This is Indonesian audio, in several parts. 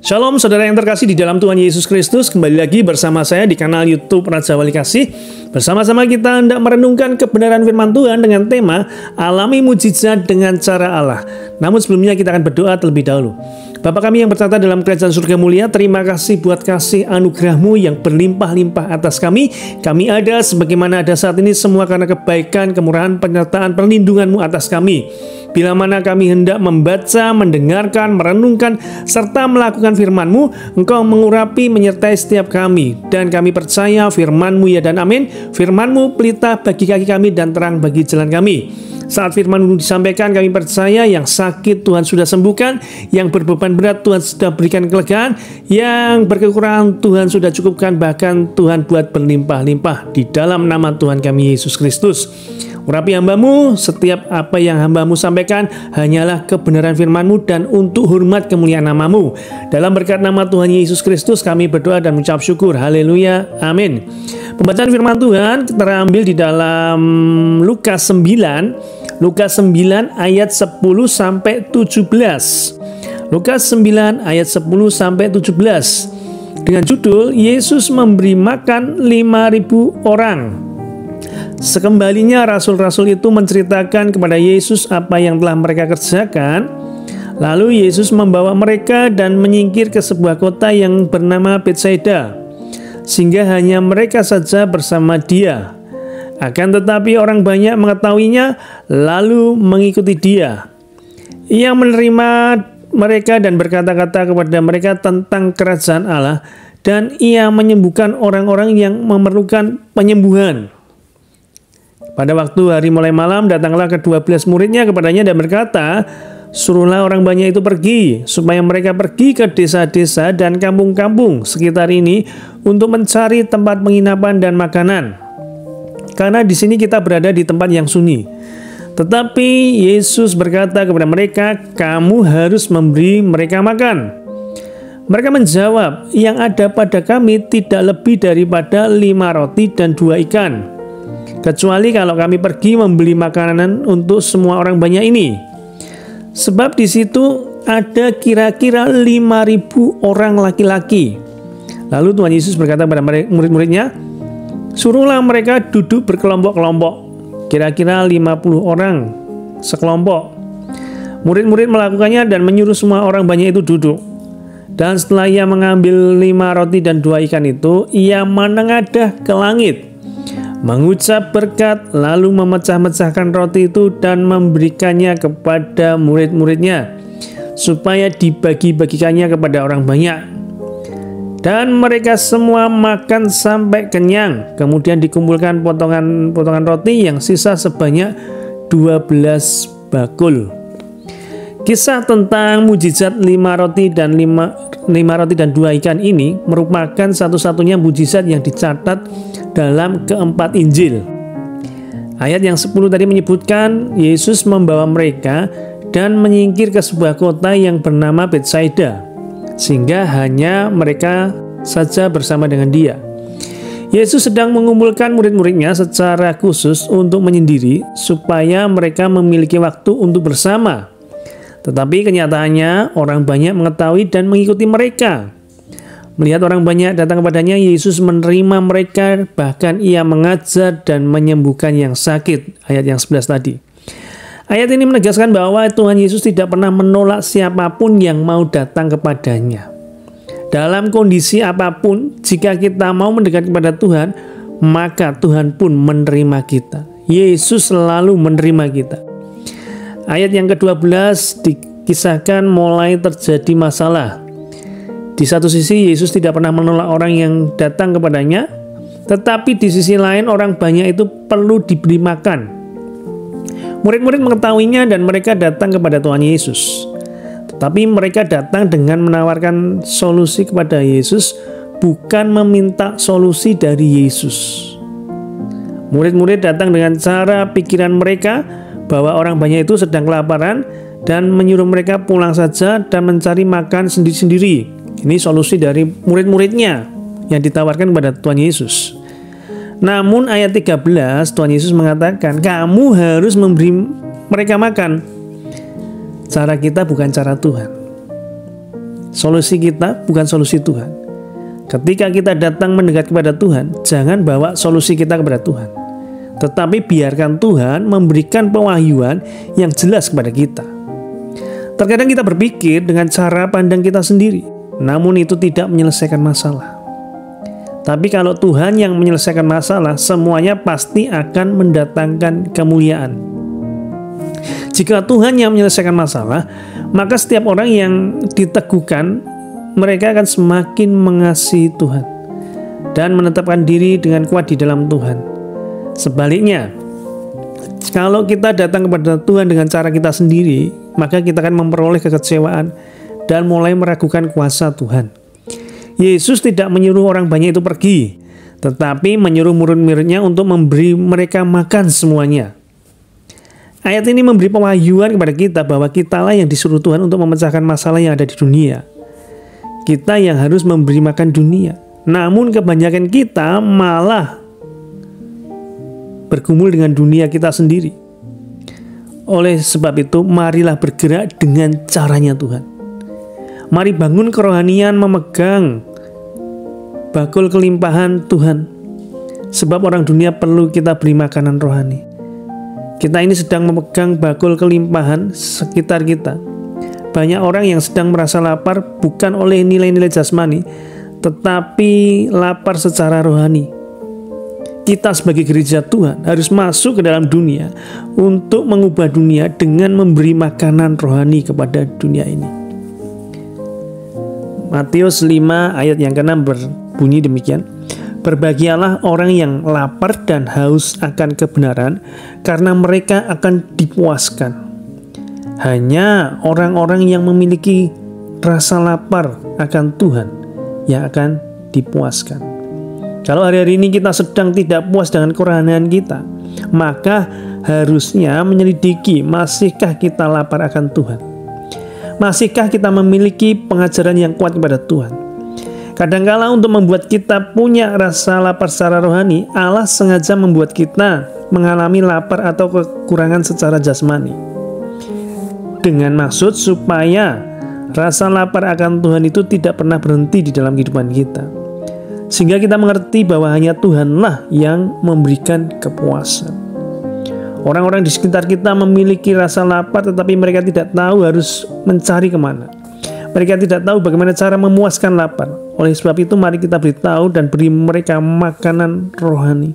Shalom saudara yang terkasih di dalam Tuhan Yesus Kristus. Kembali lagi bersama saya di kanal YouTube Raja Wali Kasih. Bersama-sama kita hendak merenungkan kebenaran firman Tuhan dengan tema Alami mujizat dengan cara Allah. Namun sebelumnya kita akan berdoa terlebih dahulu. Bapa kami yang bertata dalam kerajaan surga mulia, terima kasih buat kasih anugerah-Mu yang berlimpah-limpah atas kami. Kami ada sebagaimana ada saat ini semua karena kebaikan, kemurahan, penyertaan, perlindungan-Mu atas kami. Bila mana kami hendak membaca, mendengarkan, merenungkan, serta melakukan firman-Mu, Engkau mengurapi, menyertai setiap kami. Dan kami percaya firman-Mu ya dan amin. Firman-Mu pelita bagi kaki kami dan terang bagi jalan kami. Saat firman-Mu disampaikan, kami percaya yang sakit Tuhan sudah sembuhkan, yang berbeban berat Tuhan sudah berikan kelegaan, yang berkekurangan Tuhan sudah cukupkan, bahkan Tuhan buat berlimpah-limpah di dalam nama Tuhan kami Yesus Kristus. Urapi hamba-Mu, setiap apa yang hamba-Mu sampaikan hanyalah kebenaran firman-Mu dan untuk hormat kemuliaan nama-Mu. Dalam berkat nama Tuhan Yesus Kristus kami berdoa dan mengucap syukur. Haleluya, amin. Pembacaan firman Tuhan terambil di dalam Lukas 9 ayat 10 sampai 17. Lukas 9 ayat 10 sampai 17 dengan judul Yesus memberi makan 5.000 orang. Sekembalinya rasul-rasul itu menceritakan kepada Yesus apa yang telah mereka kerjakan. Lalu Yesus membawa mereka dan menyingkir ke sebuah kota yang bernama Betsaida, sehingga hanya mereka saja bersama Dia. Akan tetapi orang banyak mengetahuinya lalu mengikuti Dia. Ia menerima mereka dan berkata-kata kepada mereka tentang kerajaan Allah, dan Ia menyembuhkan orang-orang yang memerlukan penyembuhan. Pada waktu hari mulai malam, datanglah ke-12 muridnya kepadanya dan berkata, suruhlah orang banyak itu pergi, supaya mereka pergi ke desa-desa dan kampung-kampung sekitar ini untuk mencari tempat penginapan dan makanan. Karena di sini kita berada di tempat yang sunyi. Tetapi Yesus berkata kepada mereka, kamu harus memberi mereka makan. Mereka menjawab, yang ada pada kami tidak lebih daripada 5 roti dan 2 ikan. Kecuali kalau kami pergi membeli makanan untuk semua orang banyak ini. Sebab di situ ada kira-kira 5.000 orang laki-laki. Lalu Tuhan Yesus berkata kepada murid-muridnya, suruhlah mereka duduk berkelompok-kelompok, kira-kira 50 orang sekelompok. Murid-murid melakukannya dan menyuruh semua orang banyak itu duduk. Dan setelah ia mengambil 5 roti dan 2 ikan itu, ia menengadah ke langit, mengucap berkat, lalu memecah-mecahkan roti itu dan memberikannya kepada murid-muridnya, supaya dibagi-bagikannya kepada orang banyak. Dan mereka semua makan sampai kenyang. Kemudian dikumpulkan potongan roti yang sisa sebanyak 12 bakul. Kisah tentang mujizat 5 roti dan 2 ikan ini merupakan satu-satunya mujizat yang dicatat dalam keempat Injil. Ayat yang 10 tadi menyebutkan Yesus membawa mereka dan menyingkir ke sebuah kota yang bernama Betsaida, sehingga hanya mereka saja bersama dengan Dia. Yesus sedang mengumpulkan murid-muridnya secara khusus untuk menyendiri supaya mereka memiliki waktu untuk bersama. Tetapi kenyataannya orang banyak mengetahui dan mengikuti mereka. Melihat orang banyak datang kepadanya, Yesus menerima mereka, bahkan Ia mengajar dan menyembuhkan yang sakit. Ayat yang 11 tadi. Ayat ini menegaskan bahwa Tuhan Yesus tidak pernah menolak siapapun yang mau datang kepadanya. Dalam kondisi apapun, jika kita mau mendekat kepada Tuhan, maka Tuhan pun menerima kita. Yesus selalu menerima kita. Ayat yang ke-12 dikisahkan mulai terjadi masalah. Di satu sisi Yesus tidak pernah menolak orang yang datang kepadanya, tetapi di sisi lain orang banyak itu perlu diberi makan. Murid-murid mengetahuinya dan mereka datang kepada Tuhan Yesus. Tetapi mereka datang dengan menawarkan solusi kepada Yesus, bukan meminta solusi dari Yesus. Murid-murid datang dengan cara pikiran mereka bahwa orang banyak itu sedang kelaparan dan menyuruh mereka pulang saja dan mencari makan sendiri-sendiri. Ini solusi dari murid-muridnya yang ditawarkan kepada Tuhan Yesus. Namun ayat 13 Tuhan Yesus mengatakan, kamu harus memberi mereka makan. Cara kita bukan cara Tuhan. Solusi kita bukan solusi Tuhan. Ketika kita datang mendekat kepada Tuhan, jangan bawa solusi kita kepada Tuhan, tetapi biarkan Tuhan memberikan pewahyuan yang jelas kepada kita. Terkadang kita berpikir dengan cara pandang kita sendiri, namun itu tidak menyelesaikan masalah. Tapi kalau Tuhan yang menyelesaikan masalah, semuanya pasti akan mendatangkan kemuliaan. Jika Tuhan yang menyelesaikan masalah, maka setiap orang yang diteguhkan, mereka akan semakin mengasihi Tuhan dan menetapkan diri dengan kuat di dalam Tuhan. Sebaliknya, kalau kita datang kepada Tuhan dengan cara kita sendiri, maka kita akan memperoleh kekecewaan dan mulai meragukan kuasa Tuhan. Yesus tidak menyuruh orang banyak itu pergi, tetapi menyuruh murid-muridnya untuk memberi mereka makan semuanya. Ayat ini memberi pewahyuan kepada kita bahwa kitalah yang disuruh Tuhan untuk memecahkan masalah yang ada di dunia. Kita yang harus memberi makan dunia. Namun kebanyakan kita malah bergumul dengan dunia kita sendiri. Oleh sebab itu, marilah bergerak dengan caranya Tuhan. Mari bangun kerohanian memegang bakul kelimpahan Tuhan. Sebab orang dunia perlu kita beri makanan rohani. Kita ini sedang memegang bakul kelimpahan sekitar kita. Banyak orang yang sedang merasa lapar bukan oleh nilai-nilai jasmani, tetapi lapar secara rohani. Kita sebagai gereja Tuhan harus masuk ke dalam dunia untuk mengubah dunia dengan memberi makanan rohani kepada dunia ini. Matius 5 ayat yang ke-6 berbunyi demikian. Berbahagialah orang yang lapar dan haus akan kebenaran, karena mereka akan dipuaskan. Hanya orang-orang yang memiliki rasa lapar akan Tuhan yang akan dipuaskan. Kalau hari-hari ini kita sedang tidak puas dengan kerohanian kita, maka harusnya menyelidiki, masihkah kita lapar akan Tuhan? Masihkah kita memiliki pengajaran yang kuat kepada Tuhan? Kadangkala untuk membuat kita punya rasa lapar secara rohani, Allah sengaja membuat kita mengalami lapar atau kekurangan secara jasmani, dengan maksud supaya rasa lapar akan Tuhan itu tidak pernah berhenti di dalam kehidupan kita, sehingga kita mengerti bahwa hanya Tuhanlah yang memberikan kepuasan. Orang-orang di sekitar kita memiliki rasa lapar, tetapi mereka tidak tahu harus mencari kemana. Mereka tidak tahu bagaimana cara memuaskan lapar. Oleh sebab itu, mari kita beritahu dan beri mereka makanan rohani.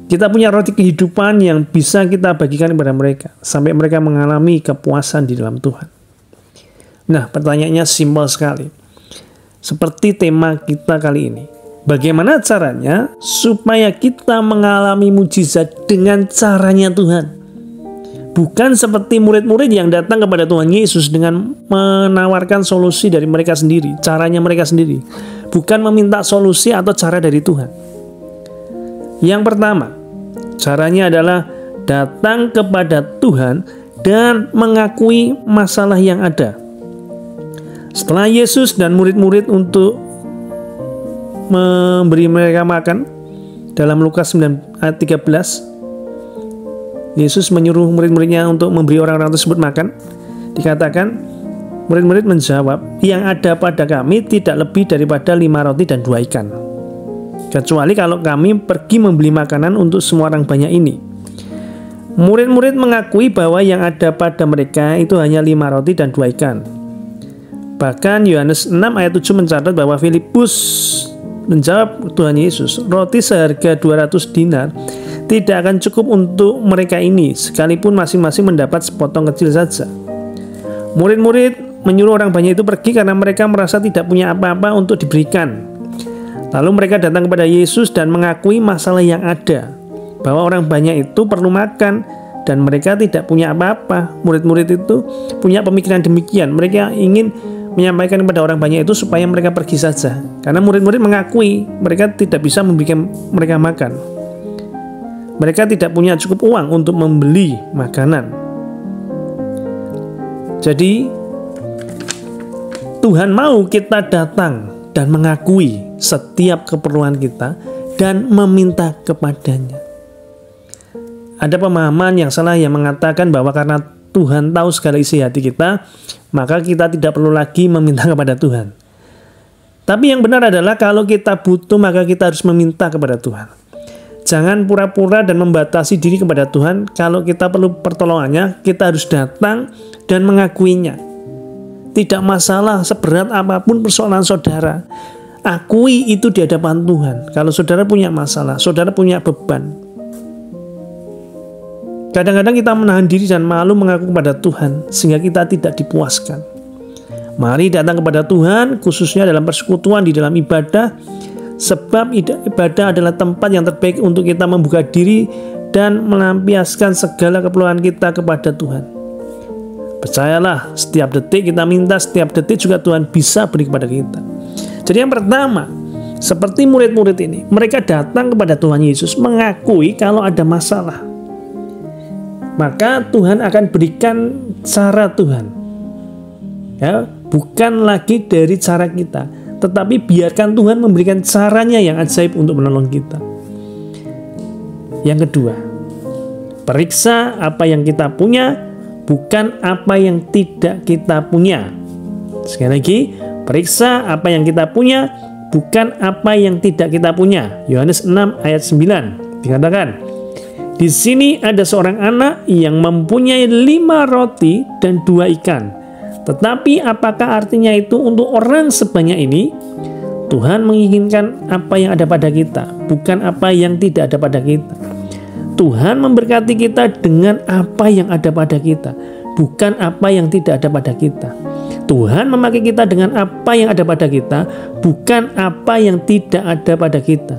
Kita punya roti kehidupan yang bisa kita bagikan kepada mereka, sampai mereka mengalami kepuasan di dalam Tuhan. Nah, pertanyaannya simpel sekali. Seperti tema kita kali ini. Bagaimana caranya supaya kita mengalami mujizat dengan caranya Tuhan? Bukan seperti murid-murid yang datang kepada Tuhan Yesus dengan menawarkan solusi dari mereka sendiri, caranya mereka sendiri. Bukan meminta solusi atau cara dari Tuhan. Yang pertama, caranya adalah datang kepada Tuhan dan mengakui masalah yang ada. Setelah Yesus dan murid-murid untuk memberi mereka makan, dalam Lukas 9 ayat 13, Yesus menyuruh murid-muridnya untuk memberi orang-orang tersebut makan. Dikatakan, murid-murid menjawab, yang ada pada kami tidak lebih daripada 5 roti dan 2 ikan. Kecuali kalau kami pergi membeli makanan untuk semua orang banyak ini. Murid-murid mengakui bahwa yang ada pada mereka itu hanya 5 roti dan 2 ikan. Bahkan Yohanes 6 ayat 7 mencatat bahwa Filipus menjawab Tuhan Yesus, roti seharga 200 dinar tidak akan cukup untuk mereka ini, sekalipun masing-masing mendapat sepotong kecil saja. Murid-murid menyuruh orang banyak itu pergi karena mereka merasa tidak punya apa-apa untuk diberikan. Lalu mereka datang kepada Yesus dan mengakui masalah yang ada, bahwa orang banyak itu perlu makan dan mereka tidak punya apa-apa. Murid-murid itu punya pemikiran demikian. Mereka ingin menyampaikan kepada orang banyak itu supaya mereka pergi saja, karena murid-murid mengakui mereka tidak bisa memberikan mereka makan. Mereka tidak punya cukup uang untuk membeli makanan. Jadi Tuhan mau kita datang dan mengakui setiap keperluan kita dan meminta kepadanya. Ada pemahaman yang salah yang mengatakan bahwa karena Tuhan tahu segala isi hati kita, maka kita tidak perlu lagi meminta kepada Tuhan. Tapi yang benar adalah kalau kita butuh, maka kita harus meminta kepada Tuhan. Jangan pura-pura dan membatasi diri kepada Tuhan. Kalau kita perlu pertolongannya, kita harus datang dan mengakuinya. Tidak masalah seberat apapun persoalan saudara, akui itu di hadapan Tuhan. Kalau saudara punya masalah, saudara punya beban, kadang-kadang kita menahan diri dan malu mengaku kepada Tuhan sehingga kita tidak dipuaskan. Mari datang kepada Tuhan, khususnya dalam persekutuan di dalam ibadah, sebab ibadah adalah tempat yang terbaik untuk kita membuka diri dan melampiaskan segala keperluan kita kepada Tuhan. Percayalah, setiap detik kita minta, setiap detik juga Tuhan bisa beri kepada kita. Jadi yang pertama, seperti murid-murid ini, mereka datang kepada Tuhan Yesus mengakui kalau ada masalah. Maka Tuhan akan berikan cara Tuhan, ya, bukan lagi dari cara kita, tetapi biarkan Tuhan memberikan caranya yang ajaib untuk menolong kita. Yang kedua, periksa apa yang kita punya, bukan apa yang tidak kita punya. Sekali lagi, periksa apa yang kita punya, bukan apa yang tidak kita punya. Yohanes 6 ayat 9 dikatakan, di sini ada seorang anak yang mempunyai 5 roti dan 2 ikan. Tetapi apakah artinya itu untuk orang sebanyak ini? Tuhan menginginkan apa yang ada pada kita, bukan apa yang tidak ada pada kita. Tuhan memberkati kita dengan apa yang ada pada kita, bukan apa yang tidak ada pada kita. Tuhan memakai kita dengan apa yang ada pada kita, bukan apa yang tidak ada pada kita.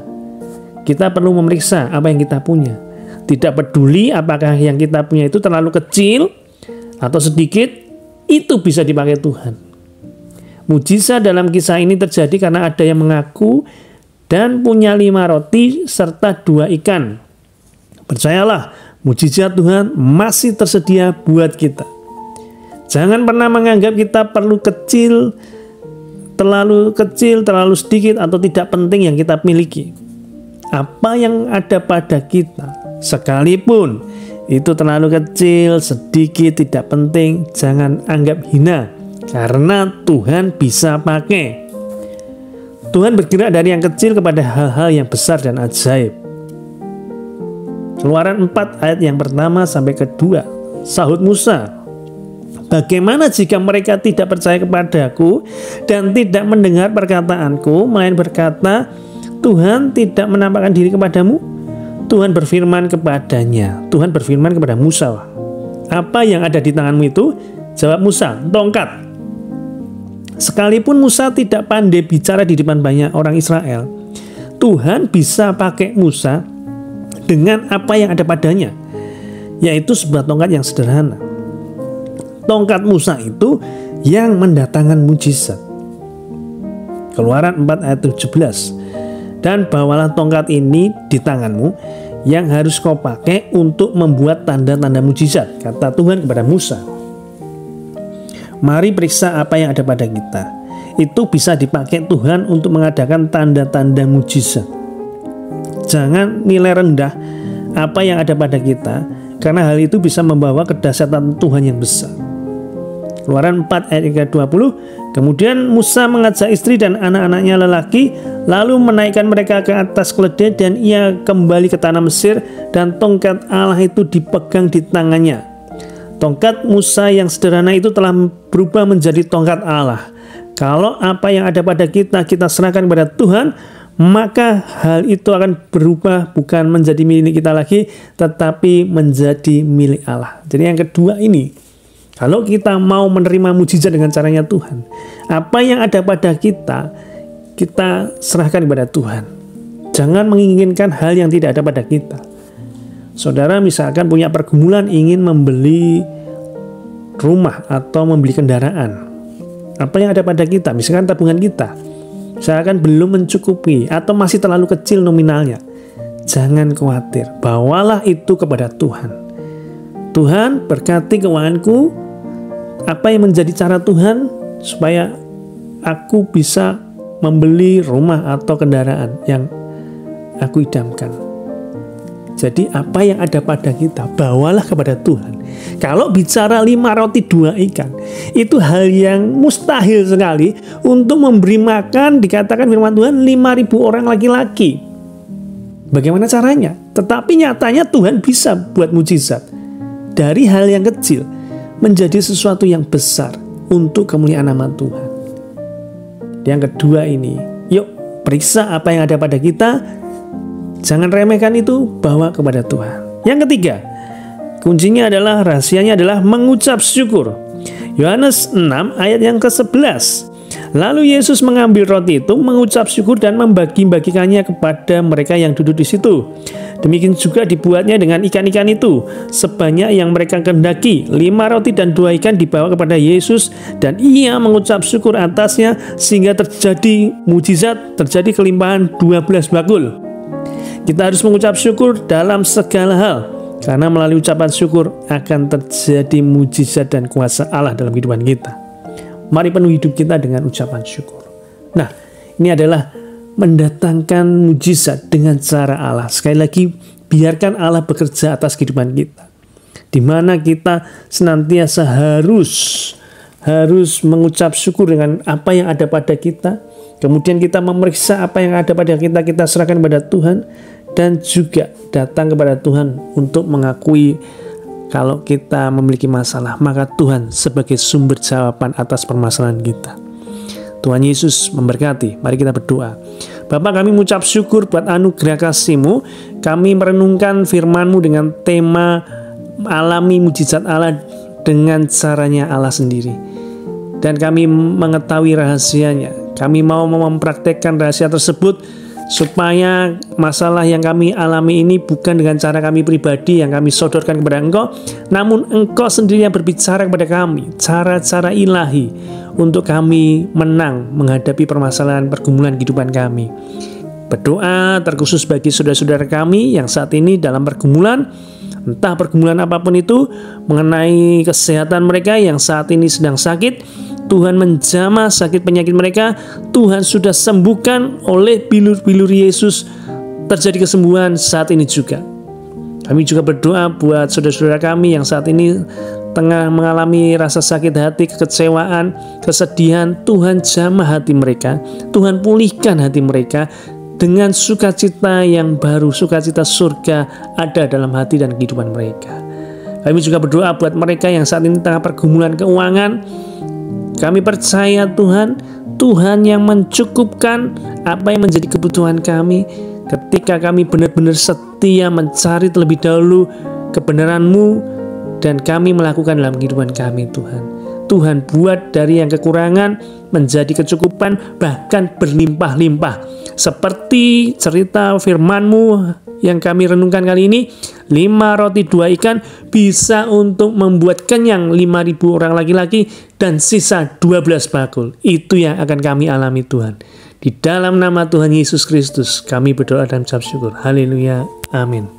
Kita perlu memeriksa apa yang kita punya. Tidak peduli apakah yang kita punya itu terlalu kecil atau sedikit, itu bisa dipakai Tuhan. Mujizat dalam kisah ini terjadi karena ada yang mengaku dan punya 5 roti serta 2 ikan. Percayalah, mujizat Tuhan masih tersedia buat kita. Jangan pernah menganggap kita perlu terlalu kecil, terlalu sedikit, atau tidak penting yang kita miliki. Apa yang ada pada kita, sekalipun itu terlalu kecil, sedikit, tidak penting, jangan anggap hina, karena Tuhan bisa pakai. Tuhan bergerak dari yang kecil kepada hal-hal yang besar dan ajaib. Keluaran 4 ayat yang pertama sampai kedua, sahut Musa, bagaimana jika mereka tidak percaya kepadaku dan tidak mendengar perkataanku, melainkan berkata, Tuhan tidak menampakkan diri kepadamu? Tuhan berfirman kepadanya, Tuhan berfirman kepada Musa, apa yang ada di tanganmu itu? Jawab Musa, tongkat. Sekalipun Musa tidak pandai bicara di depan banyak orang Israel, Tuhan bisa pakai Musa dengan apa yang ada padanya, yaitu sebuah tongkat yang sederhana. Tongkat Musa itu yang mendatangkan mujizat. Keluaran 4 ayat 17. Dan bawalah tongkat ini di tanganmu yang harus kau pakai untuk membuat tanda-tanda mujizat, kata Tuhan kepada Musa. Mari periksa apa yang ada pada kita. Itu bisa dipakai Tuhan untuk mengadakan tanda-tanda mujizat. Jangan nilai rendah apa yang ada pada kita, karena hal itu bisa membawa kedahsyatan Tuhan yang besar. Keluaran 4 ayat 20. Kemudian Musa mengajak istri dan anak-anaknya lelaki, lalu menaikkan mereka ke atas keledai, dan ia kembali ke tanah Mesir, dan tongkat Allah itu dipegang di tangannya. Tongkat Musa yang sederhana itu telah berubah menjadi tongkat Allah. Kalau apa yang ada pada kita, kita serahkan kepada Tuhan, maka hal itu akan berubah, bukan menjadi milik kita lagi, tetapi menjadi milik Allah. Jadi yang kedua ini, kalau kita mau menerima mujizat dengan caranya Tuhan, apa yang ada pada kita, kita serahkan kepada Tuhan. Jangan menginginkan hal yang tidak ada pada kita. Saudara misalkan punya pergumulan ingin membeli rumah atau membeli kendaraan. Apa yang ada pada kita, misalkan tabungan kita, misalkan belum mencukupi atau masih terlalu kecil nominalnya, jangan khawatir, bawalah itu kepada Tuhan. Tuhan berkati keuanganku. Apa yang menjadi cara Tuhan supaya aku bisa membeli rumah atau kendaraan yang aku idamkan. Jadi apa yang ada pada kita, bawalah kepada Tuhan. Kalau bicara 5 roti 2 ikan, itu hal yang mustahil sekali untuk memberi makan, dikatakan firman Tuhan, 5.000 orang laki-laki. Bagaimana caranya? Tetapi nyatanya Tuhan bisa buat mujizat. Dari hal yang kecil menjadi sesuatu yang besar untuk kemuliaan nama Tuhan. Yang kedua ini, yuk periksa apa yang ada pada kita. Jangan remehkan itu, bawa kepada Tuhan. Yang ketiga, kuncinya adalah, rahasianya adalah mengucap syukur. Yohanes 6 ayat yang ke-11. Lalu Yesus mengambil roti itu, mengucap syukur dan membagi-bagikannya kepada mereka yang duduk di situ. Demikian juga dibuatnya dengan ikan-ikan itu, sebanyak yang mereka kehendaki. 5 roti dan 2 ikan dibawa kepada Yesus, dan ia mengucap syukur atasnya, sehingga terjadi mujizat, terjadi kelimpahan 12 bakul. Kita harus mengucap syukur dalam segala hal, karena melalui ucapan syukur akan terjadi mujizat dan kuasa Allah dalam kehidupan kita. Mari penuhi hidup kita dengan ucapan syukur. Nah, ini adalah mendatangkan mujizat dengan cara Allah. Sekali lagi, biarkan Allah bekerja atas kehidupan kita, di mana kita senantiasa harus mengucap syukur dengan apa yang ada pada kita. Kemudian kita memeriksa apa yang ada pada kita, kita serahkan kepada Tuhan, dan juga datang kepada Tuhan untuk mengakui kalau kita memiliki masalah, maka Tuhan sebagai sumber jawaban atas permasalahan kita. Tuhan Yesus memberkati. Mari kita berdoa. Bapa, kami mengucap syukur buat anugerah kasih-Mu. Kami merenungkan firman-Mu dengan tema alami mujizat Allah dengan caranya Allah sendiri. Dan kami mengetahui rahasianya. Kami mau mempraktekkan rahasia tersebut, supaya masalah yang kami alami ini bukan dengan cara kami pribadi yang kami sodorkan kepada Engkau, namun Engkau sendiri yang berbicara kepada kami, cara-cara ilahi untuk kami menang menghadapi permasalahan pergumulan kehidupan kami. Berdoa terkhusus bagi saudara-saudara kami yang saat ini dalam pergumulan, entah pergumulan apapun itu, mengenai kesehatan mereka yang saat ini sedang sakit. Tuhan menjamah sakit penyakit mereka. Tuhan sudah sembuhkan oleh bilur-bilur Yesus. Terjadi kesembuhan saat ini juga. Kami juga berdoa buat saudara-saudara kami yang saat ini tengah mengalami rasa sakit hati, kekecewaan, kesedihan. Tuhan jamah hati mereka. Tuhan pulihkan hati mereka dengan sukacita yang baru. Sukacita surga ada dalam hati dan kehidupan mereka. Kami juga berdoa buat mereka yang saat ini tengah pergumulan keuangan. Kami percaya Tuhan yang mencukupkan apa yang menjadi kebutuhan kami ketika kami benar-benar setia mencari terlebih dahulu kebenaran-Mu dan kami melakukan dalam kehidupan kami. Tuhan buat dari yang kekurangan menjadi kecukupan, bahkan berlimpah-limpah. Seperti cerita firman-Mu yang kami renungkan kali ini, 5 roti 2 ikan bisa untuk membuat kenyang 5.000 orang laki-laki dan sisa 12 bakul. Itu yang akan kami alami Tuhan. Di dalam nama Tuhan Yesus Kristus kami berdoa dan ucap syukur. Haleluya. Amin.